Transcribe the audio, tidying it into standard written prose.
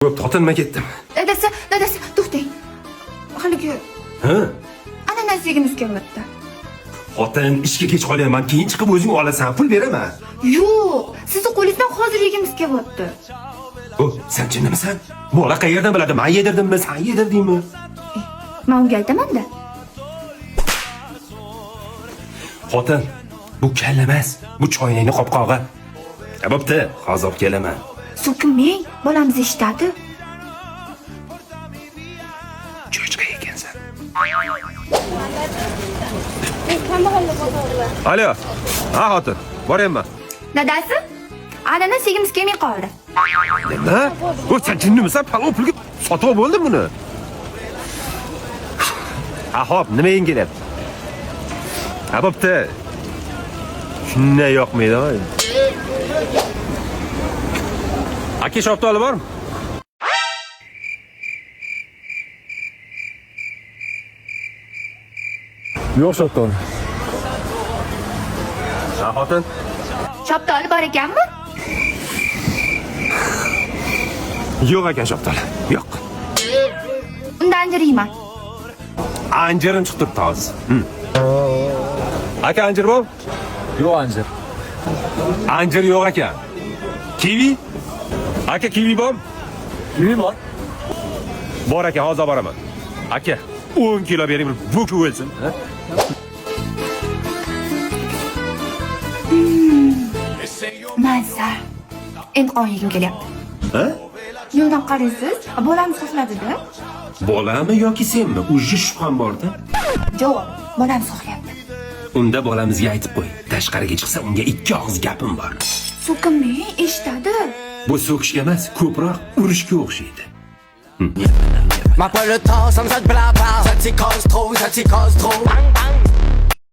Ko'p tortinma ketdim. Dadasi, to'xtang. Haligi Ha? ananas yegimiz kelyapti. Xotin ishga kech qolyapman, keyin chiqib o'zing olasan, pul beraman. Yo'q, sizni qo'lingizdan hozir yegimiz kelyapti. O, sen chinnimisan? Bola qayerdan biladi? Men yedirdimmi, sen yedirdingmi? Men unga aytaman-da. Xotin, bu kalla emas, bu choynakning qopqog'i. Bo'pti, hozir olib kelaman. So'kinmang, bolamiz eshitadi. Cho'chqa ekansan. Alo. Ha, xotin. Boryapman. Dadasi, ananas yegimiz kelmay qoldi. Nima? Bu sen jinnimisan? Palov pulga sotib bo'lding buni. Ha, hop, nima yeng kelyapti? Ha, bo'pti. Shunday yoqmaydi, hoy. Aka shoptoli bormi? Yo'q Shaftoli. Ha, xotin. Shoptoli bor ekanmi? Yo'q ekan shoptoli. Yo'q. Undan anjir yeyman. Anjirim chiqib turibdi hozir. Aka anjir bor? Yo'q anjir. Anjir yo'q ekan. Kivi? Aka kivi bor? Kivi bor. Bor aka, hozir boraman. Aka, 10 kilo bering, bir buku o'lsin. Mazza. Intiqom yegim kelyapti. Ha? Yo'ldan qaraysiz, bolamiz xohladida. Bolami yoki senmi? Ujji shubham bor-da. Yo'q, bolamiz xohlayapti. Unda bolamizga aytib qo'y. Tashqariga chiqsa unga 2 og'iz gapim bor. So'kinmang, eshitadi. Bu so'kishga emas, ko'proq urishga o'xshaydi. Ma poil le temps, ça me saute bla bla, ça t'y cause trop, ça t'y cause trop. Bang bang